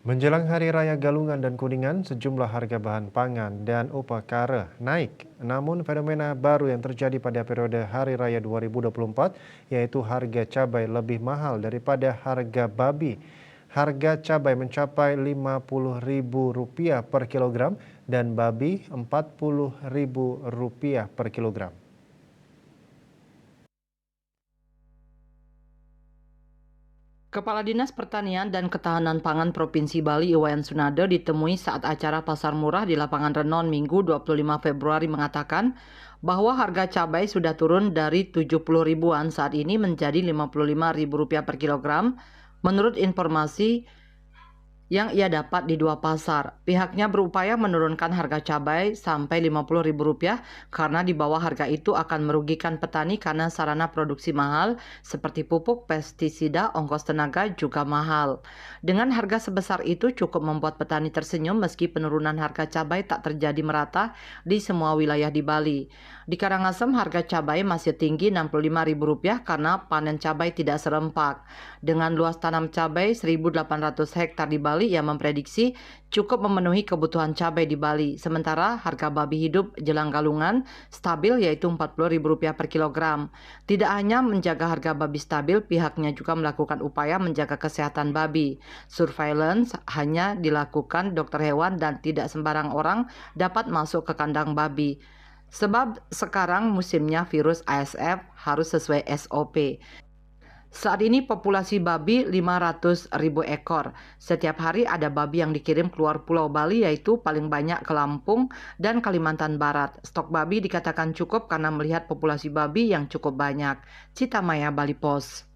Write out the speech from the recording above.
Menjelang Hari Raya Galungan dan Kuningan, sejumlah harga bahan pangan dan upacara naik. Namun fenomena baru yang terjadi pada periode Hari Raya 2024, yaitu harga cabai lebih mahal daripada harga babi. Harga cabai mencapai Rp50.000 per kilogram dan babi Rp40.000 per kilogram. Kepala Dinas Pertanian dan Ketahanan Pangan Provinsi Bali Iwayan Sunado ditemui saat acara pasar murah di lapangan Renon Minggu 25 Februari mengatakan bahwa harga cabai sudah turun dari 70 ribuan saat ini menjadi Rp55.000 per kilogram menurut informasi yang ia dapat di dua pasar. Pihaknya berupaya menurunkan harga cabai sampai Rp50.000 karena di bawah harga itu akan merugikan petani karena sarana produksi mahal seperti pupuk, pestisida, ongkos tenaga juga mahal. Dengan harga sebesar itu cukup membuat petani tersenyum meski penurunan harga cabai tak terjadi merata di semua wilayah di Bali. Di Karangasem harga cabai masih tinggi Rp65.000 karena panen cabai tidak serempak. Dengan luas tanam cabai 1.800 hektar di Bali yang memprediksi cukup memenuhi kebutuhan cabai di Bali. Sementara harga babi hidup jelang galungan stabil yaitu Rp40.000 per kilogram. Tidak hanya menjaga harga babi stabil, pihaknya juga melakukan upaya menjaga kesehatan babi. Surveillance hanya dilakukan dokter hewan dan tidak sembarang orang dapat masuk ke kandang babi. Sebab sekarang musimnya virus ASF harus sesuai SOP. Saat ini populasi babi 500.000 ekor. Setiap hari ada babi yang dikirim keluar Pulau Bali yaitu paling banyak ke Lampung dan Kalimantan Barat. Stok babi dikatakan cukup karena melihat populasi babi yang cukup banyak. Cita Maya, Bali Pos.